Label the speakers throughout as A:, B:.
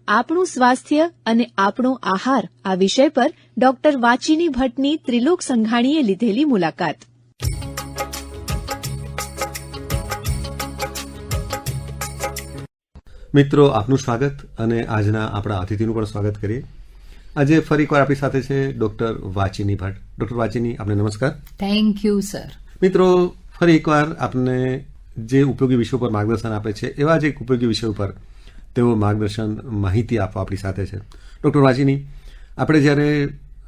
A: આપણું સ્વાસ્થ્ય અને આપણો આહાર આ વિષય પર ડોક્ટર વાચિની ભટ્ટની ત્રિલોક સંઘાણીએ લીધેલી મુલાકાત.
B: મિત્રો, આપનું સ્વાગત અને આજના આપણા અતિથિનું પણ સ્વાગત કરીએ. આજે ફરી એકવાર આપણી સાથે છે ડોક્ટર વાચિની ભટ્ટ. ડોક્ટર વાચિની, આપને નમસ્કાર.
C: Thank you sir.
B: મિત્રો, ફરી એકવાર આપને જે ઉપયોગી વિષયો પર માર્ગદર્શન આપે છે એવા જ એક ઉપયોગી વિષય પર તેઓ માર્ગદર્શન માહિતી આપવા આપણી સાથે છે. ડોક્ટર વાચિની, આપણે જ્યારે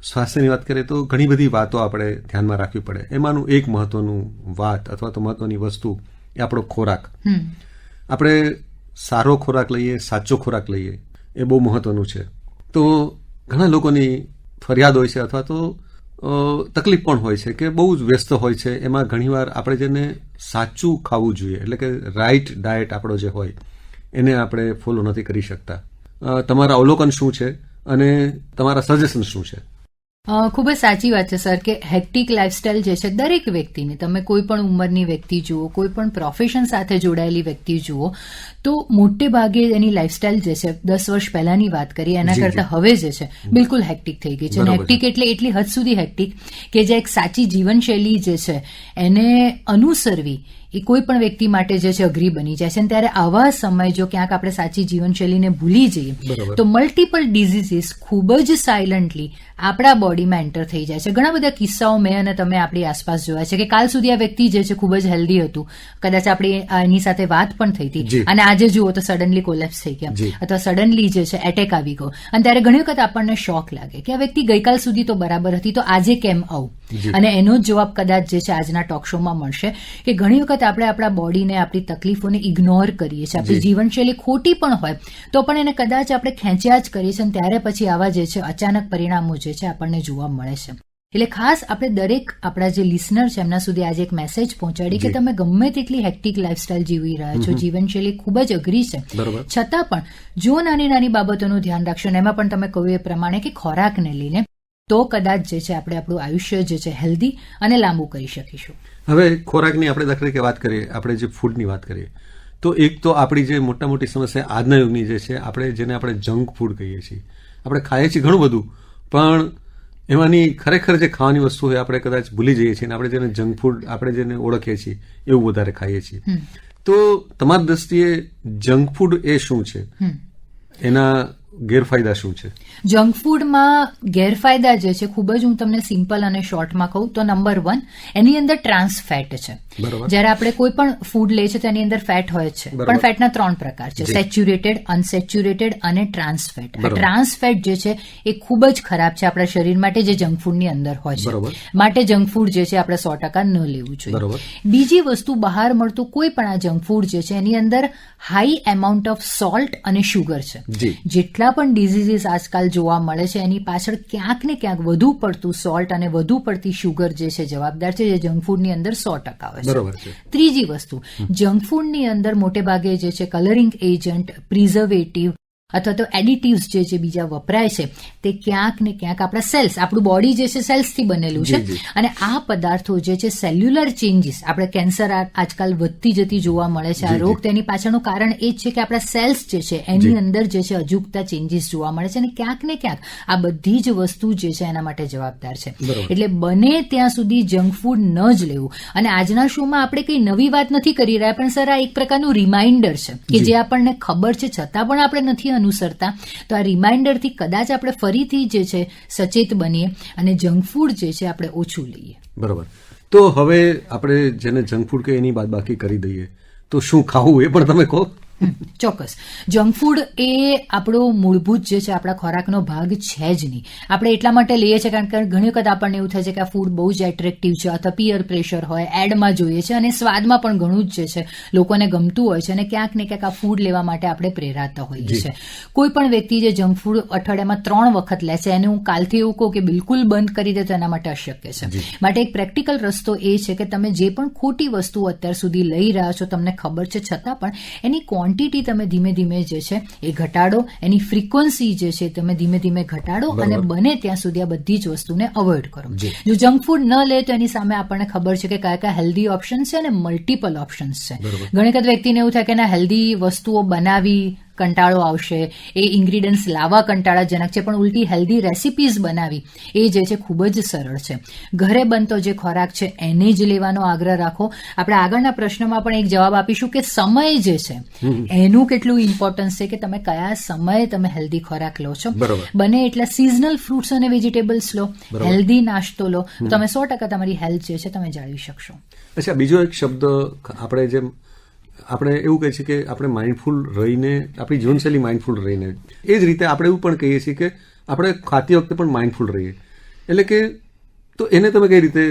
B: સ્વાસ્થ્યની વાત કરીએ તો ઘણી બધી વાતો આપણે ધ્યાનમાં રાખવી પડે. એમાંનું એક મહત્વનું વાત અથવા તો મહત્વની વસ્તુ એ આપણો ખોરાક. આપણે સારો ખોરાક લઈએ, સાચો ખોરાક લઈએ, એ બહુ મહત્વનું છે. તો ઘણા લોકોની ફરિયાદ હોય છે અથવા તો તકલીફ પણ હોય છે કે બહુ જ વ્યસ્ત હોય છે. એમાં ઘણીવાર આપણે જેને સાચું ખાવું જોઈએ, એટલે કે રાઈટ ડાયટ આપણો જે હોય એને આપણે ફોલો નથી કરી શકતા. તમારા અવલોકન શું છે અને તમારા સજેશન શું છે?
C: ખૂબ જ સાચી વાત છે સર કે હેક્ટિક લાઇફસ્ટાઇલ જે છે દરેક વ્યક્તિને, તમે કોઈ પણ ઉંમરની વ્યક્તિ જુઓ, કોઈ પણ પ્રોફેશન સાથે જોડાયેલી વ્યક્તિ જુઓ, તો મોટે ભાગે એની લાઇફસ્ટાઇલ જે છે 10 વર્ષ પહેલાની વાત કરીએ એના કરતાં હવે જે છે બિલકુલ હેક્ટિક થઈ ગઈ છે. અને હેક્ટિક એટલે એટલી હદ સુધી હેક્ટિક કે જે એક સાચી જીવનશૈલી જે છે એને અનુસરવી એ કોઈ પણ વ્યક્તિ માટે જે છે અઘરી બની જાય છે. અને ત્યારે આવા સમય જો ક્યાંક આપણે સાચી જીવનશૈલીને ભૂલી જઈએ તો મલ્ટિપલ ડિઝીઝીસ ખૂબ જ સાયલન્ટલી આપણા બોડીમાં એન્ટર થઈ જાય છે. ઘણા બધા કિસ્સાઓ મેં અને તમે આપણી આસપાસ જોયા છે કે કાલ સુધી આ વ્યક્તિ જે છે ખૂબ જ હેલ્ધી હતું, કદાચ આપણે એની સાથે વાત પણ થઈ હતી અને આજે જુઓ તો સડનલી કોલેપ્સ થઈ ગયા અથવા સડનલી જે છે એટેક આવી ગયો. અને ત્યારે ઘણી વખત આપણને શોક લાગે કે આ વ્યક્તિ ગઈકાલ સુધી તો બરાબર હતી, તો આજે કેમ આવું? અને એનો જ જવાબ કદાચ જે છે આજના ટોક શોમાં મળશે કે ઘણી વખત આપણે આપણા બોડીને, આપણી તકલીફોને ઇગ્નોર કરીએ છીએ. આપણી જીવનશૈલી ખોટી પણ હોય તો પણ એને કદાચ આપણે ખેંચ્યા જ કરીએ છીએ અને ત્યારે પછી આવા જે છે અચાનક પરિણામો જે છે આપણને જોવા મળે છે. એટલે ખાસ આપણે દરેક આપણા જે લિસનર છે એમના સુધી આજે એક મેસેજ પહોંચાડી કે તમે ગમે તેટલી હેક્ટિક લાઇફસ્ટાઇલ જીવી રહ્યા છો, જીવનશૈલી ખૂબ જ અઘરી છે, છતાં પણ જો નાની નાની બાબતોનું ધ્યાન રાખશો ને એમાં પણ તમે કહ્યું એ પ્રમાણે કે ખોરાકને લઈને, તો કદાચ જે છે આપણે આપણું આયુષ્ય જે છે હેલ્ધી અને લાંબુ કરી શકીશું.
B: હવે ખોરાકની આપણે દાખલા તરીકે વાત કરીએ, આપણે જે ફૂડની વાત કરીએ તો એક તો આપણી જે મોટા મોટી સમસ્યા આજના યુગની જે છે આપણે જેને આપણે જંક ફૂડ કહીએ છીએ. આપણે ખાઈએ છીએ ઘણું બધું, પણ એમાંની ખરેખર જે ખાવાની વસ્તુ હોય આપણે કદાચ ભૂલી જઈએ છીએ અને આપણે જેને જંક ફૂડ આપણે જેને ઓળખીએ છીએ એવું વધારે ખાઈએ છીએ. તો તમારી દ્રષ્ટિએ જંક ફૂડ એ શું છે, એના ગેરફાયદા શું છે?
C: જંક ફૂડમાં ગેરફાયદા જે છે ખૂબ જ હું તમને સિમ્પલ અને શોર્ટમાં કહું તો નંબર 1, એની અંદર ટ્રાન્સ ફેટ છે. જ્યારે આપણે કોઈ પણ ફૂડ લઈએ છીએ તો એની અંદર ફેટ હોય છે, પણ ફેટના 3 પ્રકાર છે: સેચ્યુરેટેડ, અનસેચ્યુરેટેડ અને ટ્રાન્સ ફેટ. આ ટ્રાન્સ ફેટ જે છે એ ખૂબ જ ખરાબ છે આપણા શરીર માટે, જે જંક ફૂડની અંદર હોય છે. માટે જંક ફૂડ જે છે આપણે 100% ન લેવું જોઈએ. બીજી વસ્તુ, બહાર મળતું કોઈ પણ આ જંક ફૂડ જે છે એની અંદર હાઈ એમાઉન્ટ ઓફ સોલ્ટ અને શુગર છે. જેટલા પણ ડિઝીઝીસ આજકાલ જોવા મળે છે એની પાછળ ક્યાંક ને ક્યાંક વધુ પડતું સોલ્ટ અને વધુ પડતી શુગર જે છે જવાબદાર છે, જે જંક ફૂડની અંદર 100% હોય છે. ત્રીજી વસ્તુ, જંક ફૂડની અંદર મોટે ભાગે જે છે કલરિંગ એજન્ટ, પ્રિઝર્વેટિવ અથવા તો એડિટિવ્સ જે છે બીજા વપરાય છે તે ક્યાંક ને ક્યાંક આપણા સેલ્સ, આપણું બોડી જે છે સેલ્સથી બનેલું છે અને આ પદાર્થો જે છે સેલ્યુલર ચેન્જીસ, આપણે કેન્સર આજકાલ વધતી જતી જોવા મળે છે આ રોગ, તેની પાછળનું કારણ એ જ છે કે આપણા સેલ્સ જે છે એની અંદર જે છે અજુગતા ચેન્જીસ જોવા મળે છે અને ક્યાંક ને ક્યાંક આ બધી જ વસ્તુ જે છે એના માટે જવાબદાર છે. એટલે બને ત્યાં સુધી જંક ફૂડ ન જ લેવું. અને આજના શોમાં આપણે કઈ નવી વાત નથી કરી રહ્યા, પણ સર આ એક પ્રકારનું રિમાઇન્ડર છે કે જે આપણને ખબર છે છતાં પણ આપણે નથી અનુસરતા. તો આ રિમાઇન્ડરથી કદાચ આપણે ફરીથી જે છે સચેત બનીએ અને જંક ફૂડ જે છે આપણે ઓછું લઈએ.
B: બરોબર. તો હવે આપણે જેને જંક ફૂડ કે એની બાદબાકી કરી દઈએ તો શું ખાવું એ પણ તમે કહો.
C: ચોક્કસ. જંક ફૂડ એ આપણો મૂળભૂત જે છે આપણા ખોરાકનો ભાગ છે જ નહીં. આપણે એટલા માટે લઈએ છીએ કારણ કે ઘણી વખત આપણને એવું થાય છે કે આ ફૂડ બહુ જ એટ્રેક્ટિવ છે અથવા પિયર પ્રેશર હોય, એડમાં જોઈએ છે અને સ્વાદમાં પણ ઘણું જ જે છે લોકોને ગમતું હોય છે અને ક્યાંક ને ક્યાંક આ ફૂડ લેવા માટે આપણે પ્રેરાતા હોઈએ છીએ. કોઈ પણ વ્યક્તિ જે જંક ફૂડ અઠવાડિયામાં 3 વખત લે છે એને હું કાલથી એવું કહું કે બિલકુલ બંધ કરી દે તો એના માટે અશક્ય છે. માટે એક પ્રેક્ટિકલ રસ્તો એ છે કે તમે જે પણ ખોટી વસ્તુઓ અત્યાર સુધી લઈ રહ્યા છો, તમને ખબર છે છતાં પણ એની ક્વોન્ટિટી તમે ધીમે ધીમે જે છે એ ઘટાડો, એની ફ્રીક્વન્સી જે છે તમે ધીમે ધીમે ઘટાડો અને બને ત્યાં સુધી આ બધી જ વસ્તુને અવોઇડ કરો. જો જંક ફૂડ ન લે તો એની સામે આપણને ખબર છે કે કયા કયા હેલ્ધી ઓપ્શન્સ છે અને મલ્ટિપલ ઓપ્શન્સ છે. ઘણી વખત વ્યક્તિને એવું થાય કે ના હેલ્ધી વસ્તુઓ બનાવી કંટાળો આવશે, એ ઇન્ગ્રીડિયન્ટ્સ લાવવા કંટાળાજનક છે, પણ ઉલટી હેલ્ધી રેસિપીઝ બનાવી એ જે છે ખૂબ જ સરળ છે. ઘરે બનતો જે ખોરાક છે એને જ લેવાનો આગ્રહ રાખો. આપણે આગળના પ્રશ્નમાં પણ એક જવાબ આપીશું કે સમય જે છે એનું કેટલું ઇમ્પોર્ટન્સ છે, કે તમે કયા સમયે તમે હેલ્ધી ખોરાક લો છો. બને એટલા સિઝનલ ફ્રૂટ્સ અને વેજીટેબલ્સ લો, હેલ્ધી નાસ્તો લો, તો તમે 100% તમારી હેલ્થ જે છે તમે જાળવી શકશો.
B: અચ્છા, બીજો એક શબ્દ આપણે એવું કહીએ છીએ કે આપણે માઇન્ડફુલ રહીને, આપણી જીવનશૈલી માઇન્ડફુલ રહીને, એ જ રીતે આપણે એવું પણ કહીએ છીએ કે આપણે ખાતી વખતે પણ માઇન્ડફુલ રહીએ. એટલે કે તો એને તમે કઈ રીતે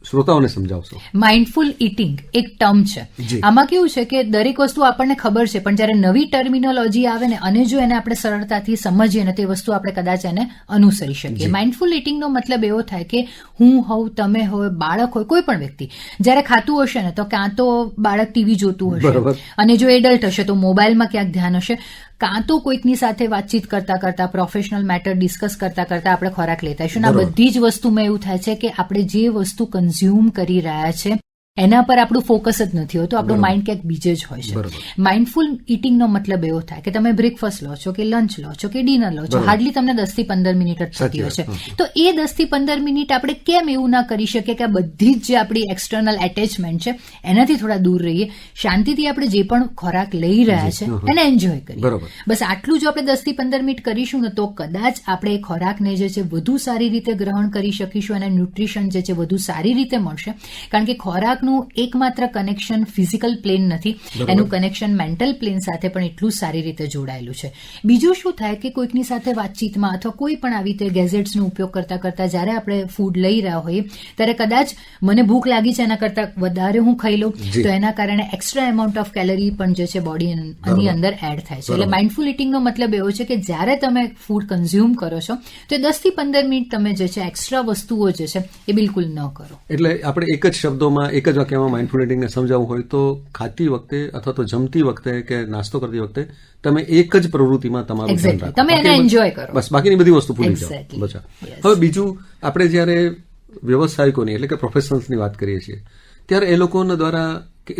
B: શ્રોતાઓને સમજાવશો?
C: માઇન્ડફુલ ઇટિંગ એક ટર્મ છે. આમાં કેવું છે કે દરેક વસ્તુ આપણને ખબર છે, પણ જ્યારે નવી ટર્મિનોલોજી આવે ને અને જો એને આપણે સરળતાથી સમજીએ ને તે વસ્તુ આપણે કદાચ એને અનુસરી શકીએ. માઇન્ડફુલ ઇટિંગનો મતલબ એવો થાય કે હું હોઉં, તમે હોય, બાળક હોય, કોઈ પણ વ્યક્તિ જ્યારે ખાતું હશે ને તો કાં તો બાળક ટીવી જોતું હશે, અને જો એડલ્ટ હશે તો મોબાઈલમાં ક્યાંક ધ્યાન હશે, કાં તો કોઈકની સાથે વાતચીત કરતા કરતા, પ્રોફેશનલ મેટર ડિસ્કસ કરતા કરતા આપણે ખોરાક લેતા હશું. આ બધી જ વસ્તુમાં એવું થાય છે કે આપણે જે વસ્તુ કન્ઝ્યુમ કરી રહ્યા છે એના પર આપણું ફોકસ જ નથી હોતું, આપણું માઇન્ડ ક્યાંક બીજે જ હોય છે. માઇન્ડફુલ ઇટિંગનો મતલબ એવો થાય કે તમે બ્રેકફાસ્ટ લો છો કે લંચ લો છો કે ડિનર લો છો, હાર્ડલી તમને 10 થી 15 મિનિટ જ થતી હોય છે. તો એ 10 થી 15 મિનિટ આપણે કેમ એવું ના કરી શકીએ કે આ બધી જ જે આપણી એક્સટર્નલ એટેચમેન્ટ છે એનાથી થોડા દૂર રહીએ, શાંતિથી આપણે જે પણ ખોરાક લઈ રહ્યા છે એને એન્જોય કરીએ. બસ આટલું જો આપણે 10 થી 15 મિનિટ કરીશું ને તો કદાચ આપણે એ ખોરાકને જે છે વધુ સારી રીતે ગ્રહણ કરી શકીશું અને ન્યુટ્રિશન જે છે વધુ સારી રીતે મળશે. કારણ કે ખોરાક એકમાત્ર કનેક્શન ફિઝિકલ પ્લેન નથી, એનું કનેક્શન મેન્ટલ પ્લેન સાથે પણ એટલું સારી રીતે જોડાયેલું છે. બીજું શું થાય કે કોઈકની સાથે વાતચીતમાં અથવા કોઈ પણ આવી રીતે ગેઝેટ્સનો ઉપયોગ કરતા કરતા જ્યારે આપણે ફૂડ લઈ રહ્યા હોઈએ ત્યારે કદાચ મને ભૂખ લાગી છે એના કરતાં વધારે હું ખાઈ લઉં તો એના કારણે એક્સ્ટ્રા એમાઉન્ટ ઓફ કેલરી પણ જે છે બોડીની અંદર એડ થાય છે. એટલે માઇન્ડફુલ ઇટિંગનો મતલબ એવો છે કે જ્યારે તમે ફૂડ કન્ઝ્યુમ કરો છો તો 10 થી 15 મિનિટ તમે જે છે એક્સ્ટ્રા વસ્તુઓ જે છે એ બિલકુલ ન કરો.
B: એટલે આપણે એક જ શબ્દોમાં, એક જ વાક્યમાં માઇન્ડફુલ ઇટિંગને સમજાવવું હોય તો ખાતી વખતે અથવા તો જમતી વખતે કે નાસ્તો કરતી વખતે તમે એક જ પ્રવૃત્તિમાં તમારું ધ્યાન રાખો,
C: તમે એને એન્જોય કરો,
B: બસ બાકીની બધી વસ્તુ ભૂલી જાઓ. હવે બીજું, આપણે જ્યારે વ્યવસાયિકોની એટલે કે પ્રોફેશનલ્સની વાત કરીએ છીએ ત્યારે એ લોકોના દ્વારા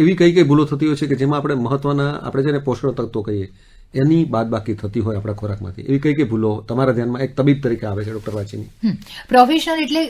B: એવી કઈ ભૂલો થતી હોય છે કે જેમાં આપણે મહત્વના, આપણે જેને પોષક તત્વો કહીએ એની બાદબાકી થતી હોય આપણા ખોરાકમાંથી, એવી કઈ ભૂલો તમારા ધ્યાનમાં એક તબીબ તરીકે આવે છે ડોક્ટર વાચીની?
C: પ્રોફેશનલ એટલે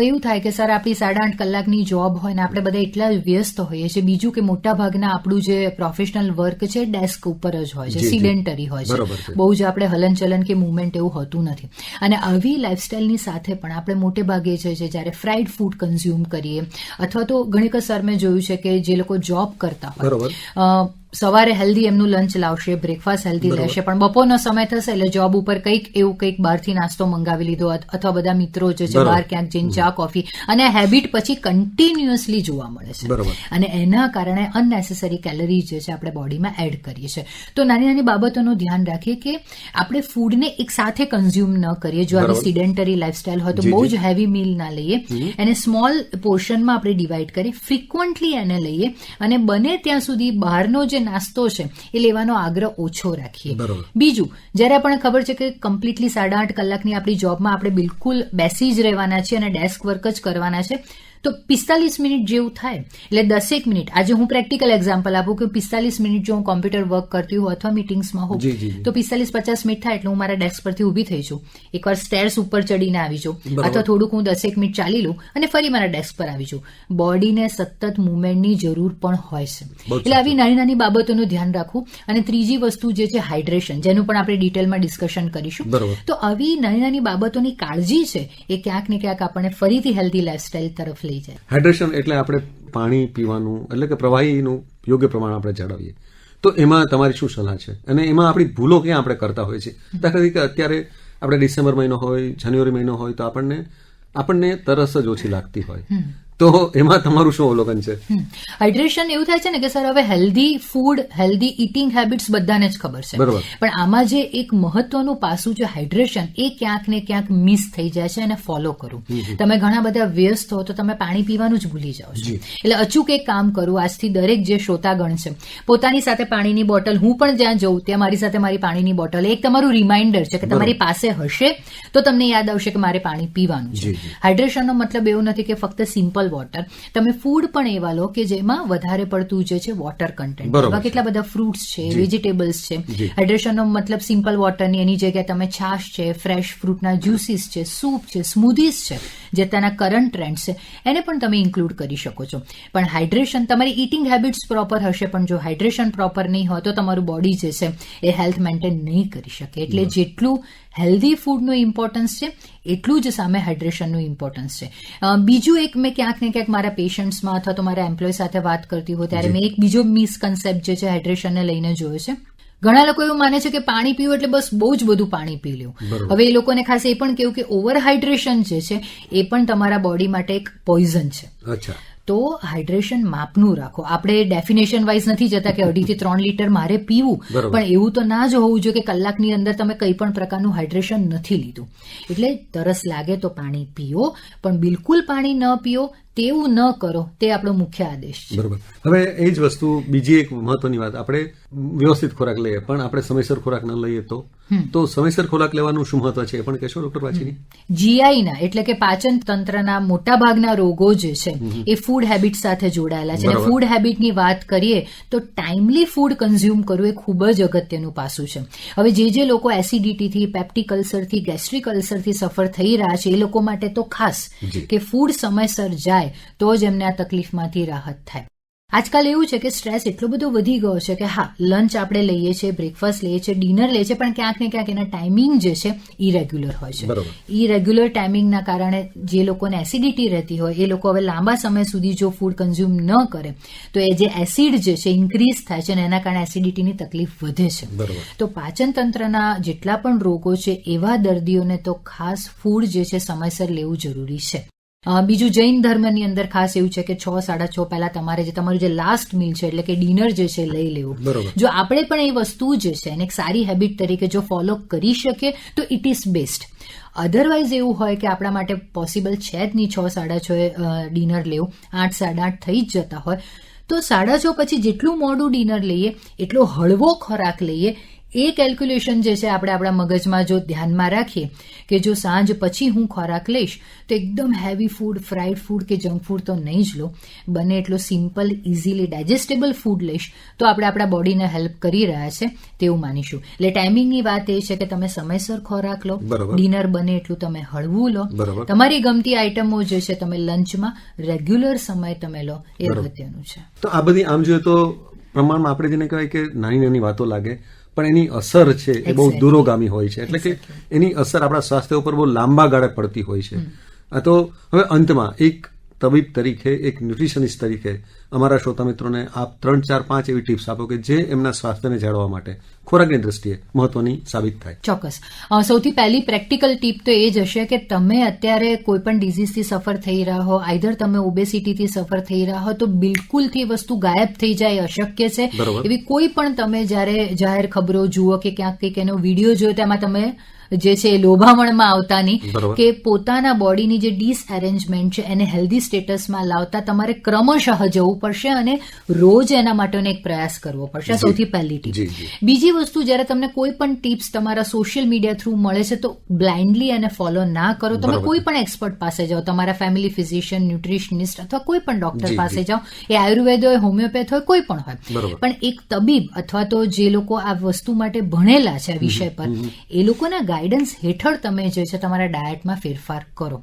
C: એવું થાય કે સર આપણી 8.5 કલાકની જોબ હોય ને આપણે બધા એટલા વ્યસ્ત હોઈએ છીએ. બીજું કે મોટા ભાગના આપણું જે પ્રોફેશનલ વર્ક છે ડેસ્ક ઉપર જ હોય છે, સિડેન્ટરી હોય છે, બહુ જ આપણે હલનચલન કે મુવમેન્ટ એવું હોતું નથી. અને આવી લાઈફસ્ટાઈલની સાથે પણ આપણે મોટે ભાગે છે જ્યારે ફ્રાઈડ ફૂડ કન્ઝ્યુમ કરીએ અથવા તો ઘણી વખત સર મેં જોયું છે કે જે લોકો જોબ કરતા હોય સવારે હેલ્ધી એમનું લંચ લાવશે, બ્રેકફાસ્ટ હેલ્ધી લેશે, પણ બપોરનો સમય થશે એટલે જોબ ઉપર કંઈક બહારથી નાસ્તો મંગાવી લીધો અથવા બધા મિત્રો જે છે બહાર ક્યાંક જઈને ચા કોફી, અને આ હેબિટ પછી કન્ટિન્યુઅસલી જોવા મળે છે અને એના કારણે અનનેસેસરી કેલરી જે છે આપણે બોડીમાં એડ કરીએ છીએ. તો નાની નાની બાબતોનું ધ્યાન રાખીએ કે આપણે ફૂડને એક સાથે કન્ઝ્યુમ ન કરીએ. જો આવી સિડેન્ટરી લાઈફસ્ટાઈલ હોય તો બહુ જ હેવી મીલ ના લઈએ, એને સ્મોલ પોર્શનમાં આપણે ડિવાઈડ કરી ફ્રિકવન્ટલી એને લઈએ અને બને ત્યાં સુધી બહારનો જે નાસ્તો છે એ લેવાનો આગ્રહ ઓછો રાખીએ. બીજું, જ્યારે આપણને ખબર છે કે કમ્પ્લીટલી 8.5 કલાકની આપણી જોબમાં આપણે બિલકુલ બેસી જ રહેવાના છીએ અને ડેસ્ક વર્ક જ કરવાના છે તો 45 મિનિટ જેવું થાય એટલે 10 મિનિટ, આજે હું પ્રેક્ટિકલ એક્ઝામ્પલ આપું કે 45 મિનિટ જો હું કોમ્પ્યુટર વર્ક કરતી હોઉં અથવા મિટિંગ્સમાં હોઉં તો 45-50 મિનિટ થાય એટલે હું મારા ડેસ્ક પરથી ઊભી થઈ છું, એકવાર સ્ટેર્સ ઉપર ચડીને આવી જાઉં અથવા થોડુંક હું 10 મિનિટ ચાલી લઉં અને ફરી મારા ડેસ્ક પર આવી જાઉં. બોડીને સતત મુવમેન્ટની જરૂર પણ હોય છે. એટલે આવી નાની નાની બાબતોનું ધ્યાન રાખવું. અને ત્રીજી વસ્તુ જે છે હાઇડ્રેશન, જેનું પણ આપણે ડિટેલમાં ડિસ્કશન કરીશું. તો આવી નાની નાની બાબતોની કાળજી છે એ ક્યાંક ને ક્યાંક આપણને ફરીથી હેલ્ધી લાઈફસ્ટાઈલ તરફ લઈ જાય.
B: હાઇડ્રેશન એટલે આપણે પાણી પીવાનું, એટલે કે પ્રવાહીનું યોગ્ય પ્રમાણ આપણે જાળવીએ. તો એમાં તમારી શું સલાહ છે અને એમાં આપણી ભૂલો ક્યાં આપણે કરતા હોઈએ છીએ? દાખલા તરીકે અત્યારે આપણે ડિસેમ્બર મહિનો હોય, જાન્યુઆરી મહિનો હોય તો આપણને તરસ જ ઓછી લાગતી હોય, તો એમાં તમારું શું અવલોકન છે?
C: હાઇડ્રેશન એવું થાય છે ને કે સર હવે healthy food, healthy eating habits બધાને જ ખબર છે, પણ આમાં જે એક મહત્વનું પાસું છે હાઇડ્રેશન, એ ક્યાંક ને ક્યાંક મિસ થઈ જાય છે અને ફોલો કરવું. તમે ઘણા બધા વ્યસ્ત હો તો તમે પાણી પીવાનું જ ભૂલી જાઓ છો. એટલે અચૂક એક કામ કરું, આજથી દરેક જે શ્રોતાગણ છે પોતાની સાથે પાણીની બોટલ, હું પણ જ્યાં જઉં ત્યાં મારી સાથે મારી પાણીની બોટલ, એક તમારું રિમાઇન્ડર છે કે તમારી પાસે હશે તો તમને યાદ આવશે કે મારે પાણી પીવાનું છે. હાઇડ્રેશનનો મતલબ એવો નથી કે ફક્ત સિમ્પલ સિમ્પલ વોટર. તમે ફૂડ પણ એવા લો કે જેમાં વધારે પડતું જે છે વોટર કન્ટેન્ટ, એવા કેટલા બધા ફ્રૂટ્સ છે, વેજીટેબલ્સ છે. હાઇડ્રેશનનો મતલબ સિમ્પલ વોટરની એની જગ્યાએ તમે છાશ છે, ફ્રેશ ફ્રૂટના જ્યુસીસ છે, સૂપ છે, સ્મૂધીઝ છે, જે તેના કરંટ ટ્રેન્ડ છે, એને પણ તમે ઇન્ક્લુડ કરી શકો છો. પણ હાઇડ્રેશન, તમારી ઇટિંગ હેબિટ્સ પ્રોપર હશે, પણ જો હાઇડ્રેશન પ્રોપર નહીં હોય તો તમારું બોડી જે છે એ હેલ્થ મેન્ટેન નહીં કરી શકે. એટલે જેટલું હેલ્ધી ફૂડનું ઇમ્પોર્ટન્સ છે એટલું જ સામે હાઇડ્રેશનનું ઇમ્પોર્ટન્સ છે. બીજું એક મેં ક્યાંક ને ક્યાંક મારા પેશન્ટ્સમાં અથવા તો મારા એમ્પ્લોય સાથે વાત કરતી હોય ત્યારે મેં એક બીજો મિસકન્સેપ્ટ જે છે હાઇડ્રેશનને લઈને જોયો છે. ઘણા લોકો એવું માને છે કે પાણી પીવું એટલે બસ બહુ જ બધું પાણી પી લેવું. હવે એ લોકોને ખાસ એ પણ કેવું કે ઓવર હાઇડ્રેશન જે છે એ પણ તમારા બોડી માટે એક પોઈઝન છે. તો હાઇડ્રેશન માપનું રાખો. આપણે ડેફિનેશન વાઇઝ નથી જતા કે 2.5 થી 3 લીટર મારે પીવું, પણ એવું તો ના જ હોવું જોઈએ કે કલાકની અંદર તમે કંઈ પણ પ્રકારનું હાઇડ્રેશન નથી લીધું. એટલે તરસ લાગે તો પાણી પીઓ, પણ બિલકુલ પાણી ન પીઓ તેવું ન કરો, તે આપણો મુખ્ય આદેશ છે.
B: બરોબર. હવે એ જ વસ્તુ, બીજી એક મહત્વની વાત, આપણે વ્યવસ્થિત ખોરાક લઈએ પણ આપણે સમયસર ખોરાક ન લઈએ તો સમયસર ખોરાક લેવાનું શું મહત્વ છે એ પણ કહેશો ડોક્ટર વાચીની?
C: જીઆઈના એટલે કે પાચન તંત્રના મોટા ભાગના રોગો જે છે એ ફૂડ હેબિટ સાથે જોડાયેલા છે. અને ફૂડ હેબિટની વાત કરીએ તો ટાઈમલી ફૂડ કન્ઝ્યુમ કરવું એ ખૂબ જ અગત્યનું પાસું છે. હવે જે લોકો એસિડિટીથી, પેપ્ટિક અલ્સરથી, ગેસ્ટ્રિક અલ્સરથી સફર થઈ રહ્યા છે એ લોકો માટે તો ખાસ કે ફૂડ સમયસર જાય તો જ એમને આ તકલીફમાંથી રાહત થાય. આજકાલ એવું છે કે સ્ટ્રેસ એટલો બધો વધી ગયો છે કે હા, લંચ આપણે લઈએ છીએ, બ્રેકફાસ્ટ લઈએ છીએ, ડિનર લઈએ છીએ, પણ ક્યાંક ને ક્યાંક એના ટાઈમિંગ જે છે ઇરેગ્યુલર હોય છે. ઇરેગ્યુલર ટાઈમિંગના કારણે જે લોકોને એસિડિટી રહેતી હોય એ લોકો હવે લાંબા સમય સુધી જો ફૂડ કન્ઝ્યુમ ન કરે તો એ જે એસિડ જે છે ઇન્ક્રીઝ થાય છે અને એના કારણે એસિડિટીની તકલીફ વધે છે. તો પાચન તંત્રના જેટલા પણ રોગો છે એવા દર્દીઓને તો ખાસ ફૂડ જે છે સમયસર લેવું જરૂરી છે. બીજું, જૈન ધર્મની અંદર ખાસ એવું છે કે 6-6:30 પહેલા તમારે જે તમારું જે લાસ્ટ મીલ છે એટલે કે ડિનર જે છે લઈ લેવું. જો આપણે પણ એ વસ્તુ જે છે એને એક સારી હેબિટ તરીકે જો ફોલો કરી શકીએ તો ઇટ ઇઝ બેસ્ટ. અધરવાઇઝ એવું હોય કે આપણા માટે પોસિબલ છે જ નહીં 6-6:30 ડિનર લેવું, 8-8:30 થઈ જ જતા હોય, તો 6:30 પછી જેટલું મોડું ડિનર લઈએ એટલો હળવો ખોરાક લઈએ. એ કેલ્ક્યુલેશન જે છે આપણે આપણા મગજમાં જો ધ્યાનમાં રાખીએ કે જો સાંજ પછી હું ખોરાક લઈશ તો એકદમ હેવી ફૂડ, ફ્રાઈડ ફૂડ કે જંક ફૂડ તો નહીં જ લો, બને એટલો સિમ્પલ, ઇઝીલી ડાયજેસ્ટેબલ ફૂડ લઈશ તો આપણે આપણા બોડીને હેલ્પ કરી રહ્યા છે તેવું માનીશું. એટલે ટાઈમિંગની વાત એ છે કે તમે સમયસર ખોરાક લો, ડિનર બને એટલું તમે હળવું લો, તમારી ગમતી આઈટમો જે છે તમે લંચમાં રેગ્યુલર સમય તમે લો, એ અગત્યનું છે.
B: તો આ બધી આમ જોઈએ તો પ્રમાણમાં આપણે જેને કહેવાય કે નાની નાની વાતો લાગે પણ એની અસર છે એ બહુ દૂરોગામી હોય છે. એટલે કે એની અસર આપણા સ્વાસ્થ્ય ઉપર બહુ લાંબા ગાળે પડતી હોય છે. તો હવે અંતમાં એક તબીબ તરીકે, એક ન્યુટ્રિશનિસ્ટ તરીકે અમારા શ્રોતા મિત્રોને આપ 3-4-5 એવી ટિપ્સ આપો કે જે એમના સ્વાસ્થ્યને જાળવવા માટે ખોરાકની દ્રષ્ટિએ મહત્વની સાબિત થાય.
C: ચોક્કસ. સૌથી પહેલી પ્રેક્ટિકલ ટીપ તો એ જ હશે કે તમે અત્યારે કોઈ પણ ડિઝીઝથી સફર થઈ રહ્યા હો, આઈધર તમે ઓબેસિટીથી સફર થઈ રહ્યા હો, તો બિલકુલથી વસ્તુ ગાયબ થઈ જાય અશક્ય છે. એવી કોઈ પણ તમે જ્યારે જાહેર ખબરો જુઓ કે ક્યાંક કંઈક એનો વિડીયો જોયો તેમાં તમે જે છે એ લોભામણમાં આવતા નહીં કે પોતાના બોડીની જે ડિસએરેન્જમેન્ટ છે એને હેલ્ધી સ્ટેટસમાં લાવતા તમારે ક્રમશઃ જવું પડશે અને રોજ એના માટેનો એક પ્રયાસ કરવો પડશે. સૌથી પહેલી ટીપ. બીજી વસ્તુ, જ્યારે તમને કોઈ પણ ટિપ્સ તમારા સોશિયલ મીડિયા થ્રુ મળે છે તો બ્લાઇન્ડલી એને ફોલો ના કરો. તમે કોઈ પણ એક્સપર્ટ પાસે જાઓ, તમારા ફેમિલી ફિઝિશિયન, ન્યુટ્રિશનિસ્ટ અથવા કોઈ પણ ડોક્ટર પાસે જાઓ, એ આયુર્વેદ હોય, હોમિયોપેથ હોય, કોઈ પણ હોય, પણ એક તબીબ અથવા તો જે લોકો આ વસ્તુ માટે ભણેલા છે આ વિષય પર, એ લોકોના ગાઈડન્સ હેઠળ તમે જે છે તમારા ડાયટમાં ફેરફાર કરો.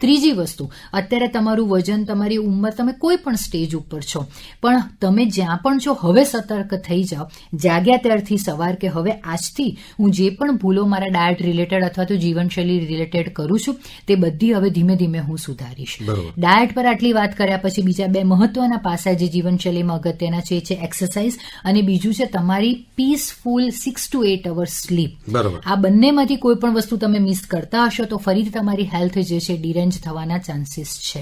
C: ત્રીજી વસ્તુ, અત્યારે તમારું વજન, તમારી ઉંમર, તમે કોઈ પણ સ્ટેજ ઉપર છો, પણ તમે જ્યાં પણ છો હવે સતર્ક થઈ જાઓ. જાગ્યા ત્યારથી સવાર કે હવે આજથી હું જે પણ ભૂલો મારા ડાયટ રિલેટેડ અથવા તો જીવનશૈલી રિલેટેડ કરું છું તે બધી હવે ધીમે ધીમે હું સુધારીશ. ડાયટ પર આટલી વાત કર્યા પછી બીજા 2 મહત્વના પાસા જે જીવનશૈલીમાં અગત્યના છે એ છે એક્સરસાઇઝ અને બીજું છે તમારી પીસફુલ 6 to 8 અવર્સ સ્લીપ. આ બંનેમાંથી કોઈ પણ વસ્તુ તમે મિસ કરતા હશો તો ફરીથી તમારી હેલ્થ જે છે ડિરેન્જ થવાના ચાન્સીસ છે.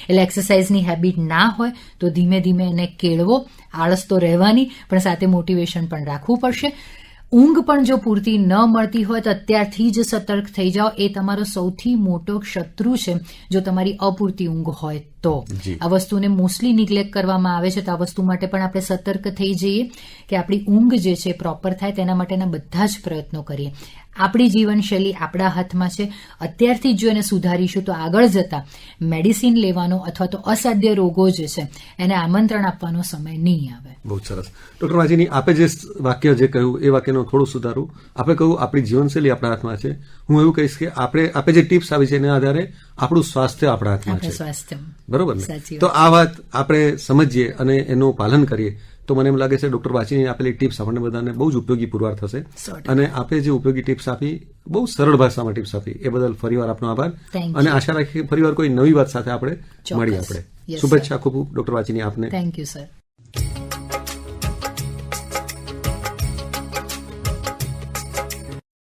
C: એટલે એક્સરસાઇઝની હેબિટ ના હોય તો ધીમે ધીમે એને કેળવો. આળસ તો રહેવાની, પણ સાથે મોટિવેશન પણ રાખવું પડશે. ઊંઘ પણ જો પૂરતી ન મળતી હોય તો અત્યારથી જ સતર્ક થઈ જાઓ. એ તમારો સૌથી મોટો શત્રુ છે જો તમારી અપૂરતી ઊંઘ હોય તો. આ વસ્તુને મોસ્ટલી નિગ્લેક્ટ કરવામાં આવે છે, તો આ વસ્તુ માટે પણ આપણે સતર્ક થઈ જઈએ કે આપણી ઊંઘ જે છે પ્રોપર થાય તેના માટેના બધા જ પ્રયત્નો કરીએ. આપણી જીવનશૈલી આપણા હાથમાં છે. અત્યારથી જ જો એને સુધારીશું તો આગળ જતા મેડિસિન લેવાનો અથવા તો અસાધ્ય રોગો જે છે એને આમંત્રણ આપવાનો સમય નહીં આવે.
B: બહુ સરસ. ડોક્ટર વાચીની, આપે જે વાક્ય જે કહ્યું એ વાક્યનું થોડું સુધારું. આપણે કહ્યું આપણી જીવનશૈલી આપણા હાથમાં છે. હું એવું કહીશ કે આપે જે ટિપ્સ આવી છે એના આધારે આપણું સ્વાસ્થ્ય આપણા હાથમાં છે.
C: સ્વાસ્થ્ય
B: બરોબર ને? તો આ વાત આપણે સમજીએ અને એનું પાલન કરીએ તો મને એમ લાગે છે ડોક્ટર વાચીની આપેલી ટિપ્સ આપણને બધાને બહુ જ ઉપયોગી પુરવાર થશે. અને આપે જે ઉપયોગી ટિપ્સ આપી, બહુ સરળ ભાષામાં ટિપ્સ આપી, એ બદલ ફરીવાર આપનો આભાર. અને આશા રાખીએ ફરીવાર કોઈ નવી વાત સાથે આપણે મળીએ. આપણે શુભેચ્છા ખૂબ ડોક્ટર વાચીની આપને.
C: Thank you sir.